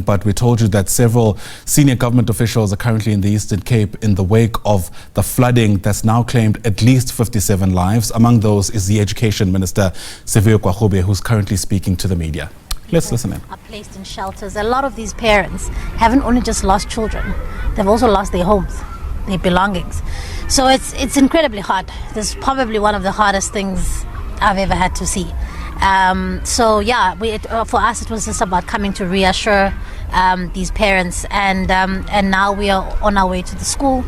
but we told you that several senior government officials are currently in the Eastern Cape in the wake of the flooding that's now claimed at least 57 lives. Among those is the Education Minister Siviwe Gwarube, who's currently speaking to the media. Let's listen in. Are placed in shelters. A lot of these parents haven't only just lost children, they've also lost their homes, their belongings. So it's incredibly hard. This is probably one of the hardest things I've ever had to see. So yeah, for us it was just about coming to reassure these parents, and now we are on our way to the school,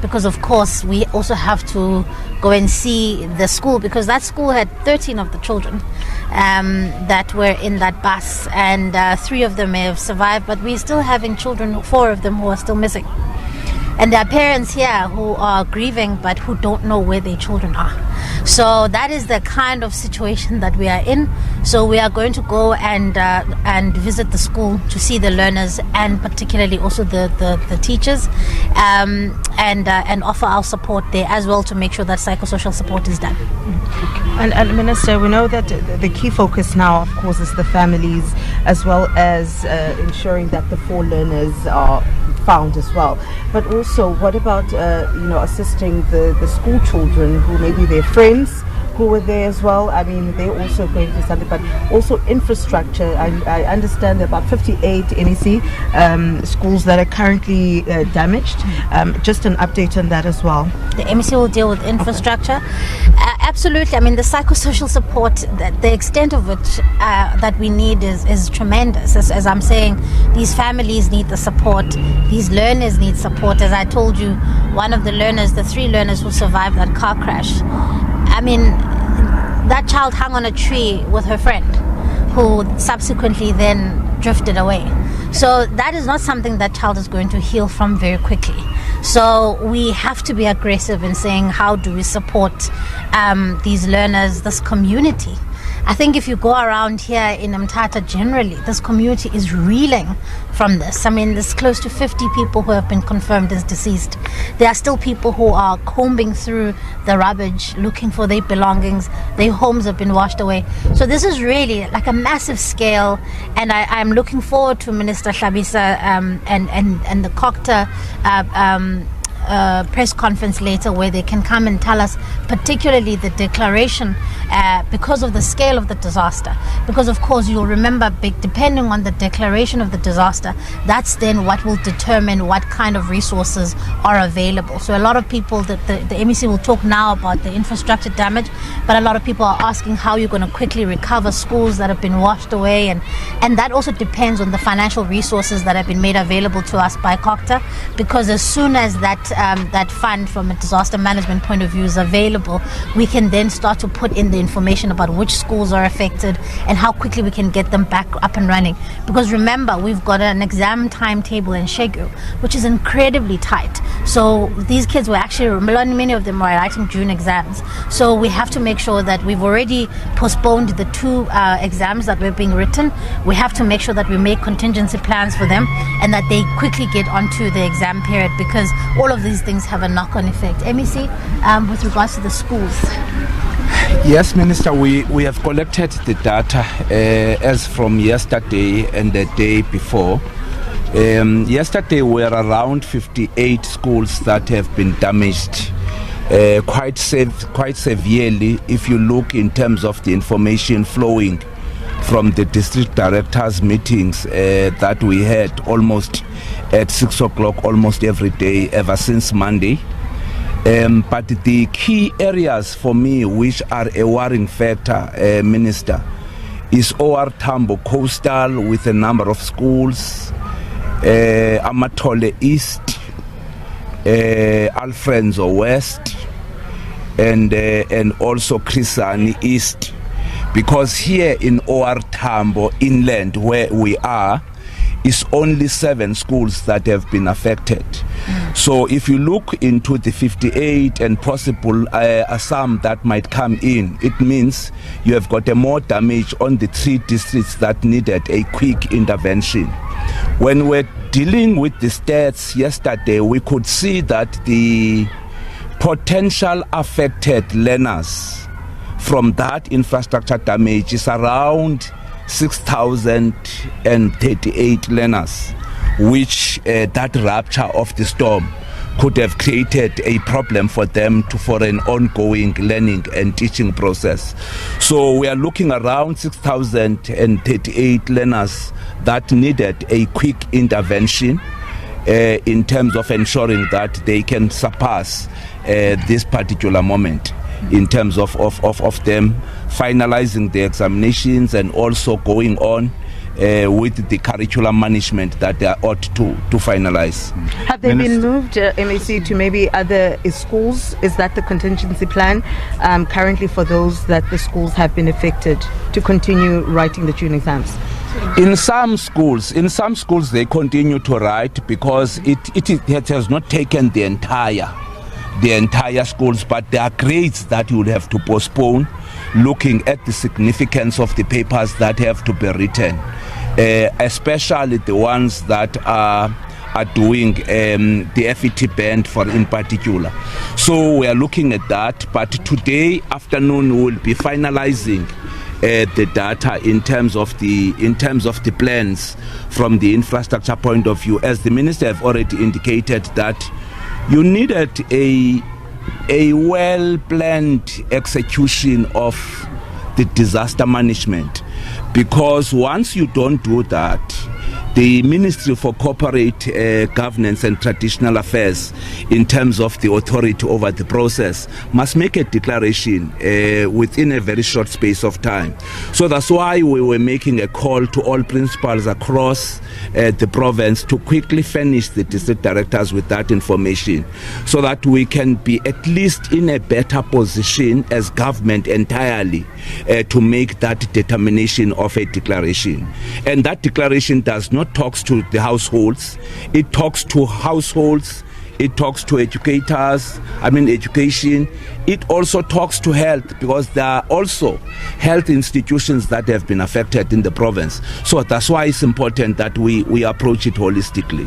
because of course we also have to go and see the school, because that school had 13 of the children that were in that bus, and 3 of them may have survived, but we're still having children, 4 of them who are still missing. And there are parents here who are grieving but who don't know where their children are. So that is the kind of situation that we are in. So we are going to go and visit the school to see the learners, and particularly also the teachers, and offer our support there as well to make sure that psychosocial support is done. And Minister, we know that the key focus now, of course, is the families, as well as ensuring that the 4 learners are found as well. But also, what about assisting the school children who maybe their friends who were there as well? I mean, they're also going through something, but also infrastructure. I understand there are about 58 MEC schools that are currently damaged. Just an update on that as well. The MEC will deal with infrastructure. Absolutely. I mean, the psychosocial support, the extent of which that we need is tremendous. As I'm saying, these families need the support. These learners need support. As I told you, one of the learners, the 3 learners who survived that car crash, I mean, that child hung on a tree with her friend, who subsequently then drifted away. So that is not something that child is going to heal from very quickly. So we have to be aggressive in saying, how do we support these learners, this community? I think if you go around here in Mthatha generally, this community is reeling from this. I mean, there's close to 50 people who have been confirmed as deceased. There are still people who are combing through the rubbish, looking for their belongings. Their homes have been washed away. So this is really like a massive scale, and I'm looking forward to Minister Hlabisa and the COCTA press conference later, where they can come and tell us particularly the declaration, because of the scale of the disaster, because of course you'll remember, depending on the declaration of the disaster, that's then what will determine what kind of resources are available. So a lot of people, the MEC will talk now about the infrastructure damage, but a lot of people are asking how you're going to quickly recover schools that have been washed away, and that also depends on the financial resources that have been made available to us by COCTA, because as soon as that fund from a disaster management point of view is available, we can then start to put in the information about which schools are affected and how quickly we can get them back up and running. Because remember, we've got an exam timetable in schedule which is incredibly tight. So these kids were actually, many of them were writing June exams. So we have to make sure that we've already postponed the 2 exams that were being written. We have to make sure that we make contingency plans for them and that they quickly get onto the exam period, because all of these things have a knock-on effect. MEC, with regards to the schools. Yes, Minister, we have collected the data as from yesterday and the day before. Yesterday were around 58 schools that have been damaged quite severely, if you look in terms of the information flowing from the district directors meetings that we had almost at 6 o'clock almost every day ever since Monday. But the key areas for me which are a worrying factor, Minister, is OR Tambo Coastal with a number of schools, Amatole East, Alfrenzo West, and also Krisani East. Because here in OR Tambo inland, where we are, is only 7 schools that have been affected. So if you look into the 58 and possible some that might come in, it means you have got a more damage on the 3 districts that needed a quick intervention. When we're dealing with the stats yesterday, we could see that the potential affected learners from that infrastructure damage is around 6,038 learners, which that rupture of the storm could have created a problem for them for an ongoing learning and teaching process. So we are looking around 6,038 learners that needed a quick intervention in terms of ensuring that they can surpass this particular moment, in terms of them finalizing the examinations and also going on with the curriculum management that they ought to finalize. Have they been moved, MAC, to maybe other schools? Is that the contingency plan currently for those that the schools have been affected to continue writing the June exams? In some schools they continue to write because it has not taken the entire schools, but there are grades that you would have to postpone, looking at the significance of the papers that have to be written, especially the ones that are doing the FET band in particular. So we are looking at that, but today afternoon we will be finalizing the data in terms of the plans from the infrastructure point of view. As the minister have already indicated that you needed a well-planned execution of the disaster management, because once you don't do that, the Ministry for Corporate Governance and Traditional Affairs, in terms of the authority over the process, must make a declaration within a very short space of time. So that's why we were making a call to all principals across the province to quickly furnish the district directors with that information, so that we can be at least in a better position as government entirely to make that determination of a declaration. And that declaration does not talks to the households, it talks to households, it talks to education, it also talks to health, because there are also health institutions that have been affected in the province. So that's why it's important that we approach it holistically.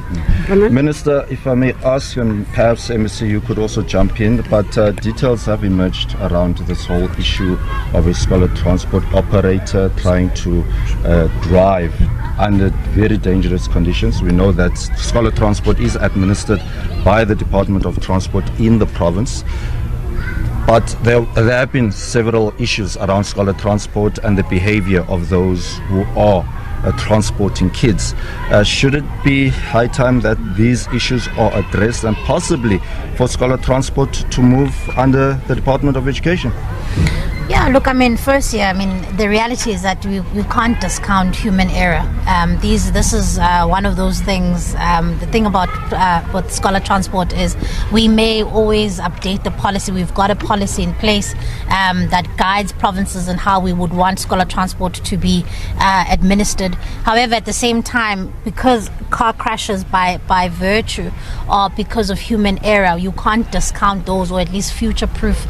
Minister, if I may ask you, and perhaps MSC you could also jump in, but details have emerged around this whole issue of a scholar transport operator trying to drive under very dangerous conditions. We know that scholar transport is administered by the Department of Transport in the province, but there have been several issues around scholar transport and the behavior of those who are transporting kids. Should it be high time that these issues are addressed, and possibly for scholar transport to move under the Department of Education? Yeah, look, first, the reality is that we can't discount human error. This is one of those things. The thing about with scholar transport is we may always update the policy. We've got a policy in place that guides provinces and how we would want scholar transport to be administered. However, at the same time, because car crashes by virtue or because of human error, you can't discount those, or at least future-proof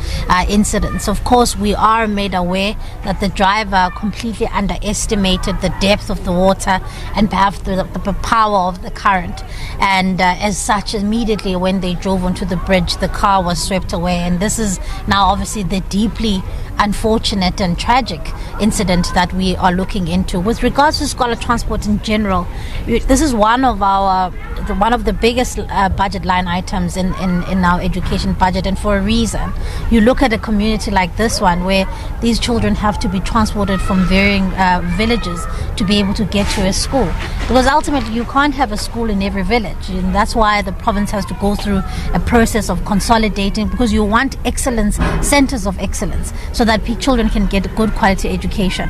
incidents. Of course, we are made aware that the driver completely underestimated the depth of the water and perhaps the power of the current, and as such, immediately when they drove onto the bridge, the car was swept away. And this is now obviously the deeply unfortunate and tragic incident that we are looking into. With regards to scholar transport in general, this is one of the biggest budget line items in our education budget, and for a reason. You look at a community like this one, where these children have to be transported from varying villages to be able to get to a school, because ultimately you can't have a school in every village, and that's why the province has to go through a process of consolidating, because you want excellence, centers of excellence, so that children can get good quality education.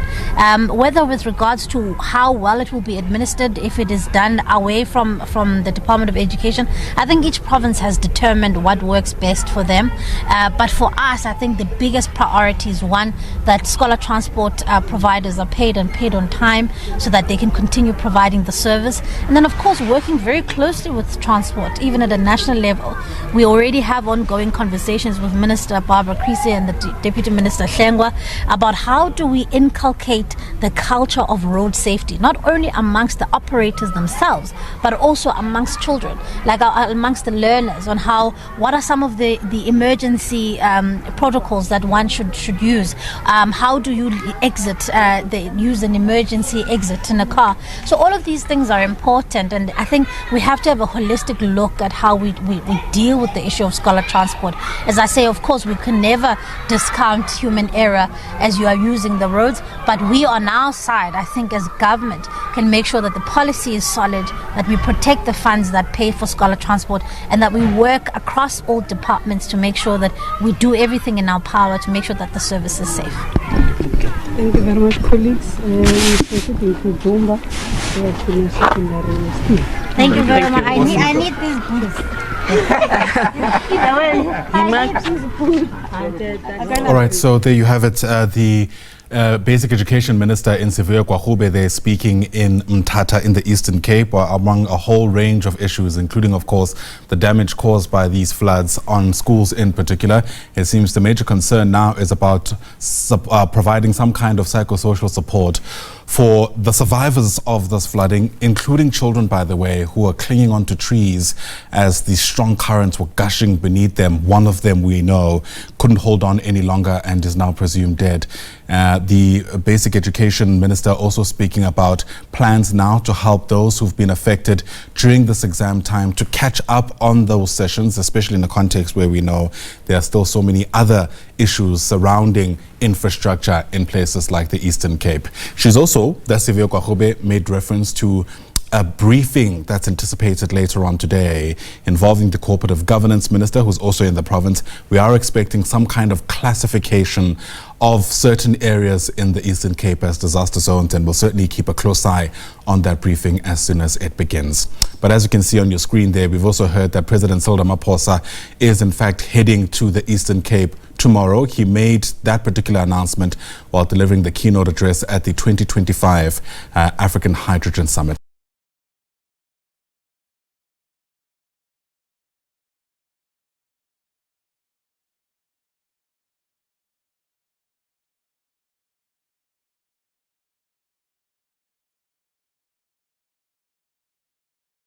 Whether with regards to how well it will be administered, if it is done away from the Department of Education, I think each province has determined what works best for them. But for us, I think the biggest priority is, one, that scholar transport providers are paid on time, so that they can continue providing the service. And then, of course, working very closely with transport, even at a national level. We already have ongoing conversations with Minister Barbara Creasy and the Deputy Minister Mhlekude about how do we inculcate the culture of road safety, not only amongst the operators themselves, but also amongst amongst children, like amongst the learners, on what are some of the emergency protocols that one should use. How do you exit? Use an emergency exit in a car. So all of these things are important, and I think we have to have a holistic look at how we deal with the issue of scholar transport. As I say, of course, we can never discount human error as you are using the roads, but we on our side, I think as government, can make sure that the policy is solid, that we protect the funds that pay for scholar transport, and that we work across all departments to make sure that we do everything in our power to make sure that the service is safe. Thank you very much, colleagues. Thank you very much. I need these boots. All right, so there you have it. The Basic Education Minister in Siviwe Gwarube there speaking in Mthatha in the Eastern Cape among a whole range of issues, including, of course, the damage caused by these floods on schools in particular. It seems the major concern now is about providing some kind of psychosocial support for the survivors of this flooding, including children, by the way, who are clinging onto trees as the strong currents were gushing beneath them. One of them, we know, couldn't hold on any longer and is now presumed dead. The Basic Education Minister also speaking about plans now to help those who've been affected during this exam time to catch up on those sessions, especially in a context where we know there are still so many other issues surrounding infrastructure in places like the Eastern Cape. She's also, Siviwe Gwarube, made reference to a briefing that's anticipated later on today involving the Cooperative Governance Minister, who's also in the province. We are expecting some kind of classification of certain areas in the Eastern Cape as disaster zones, and we'll certainly keep a close eye on that briefing as soon as it begins. But as you can see on your screen there, we've also heard that President Cyril Ramaphosa is in fact heading to the Eastern Cape tomorrow. He made that particular announcement while delivering the keynote address at the 2025 African Hydrogen Summit.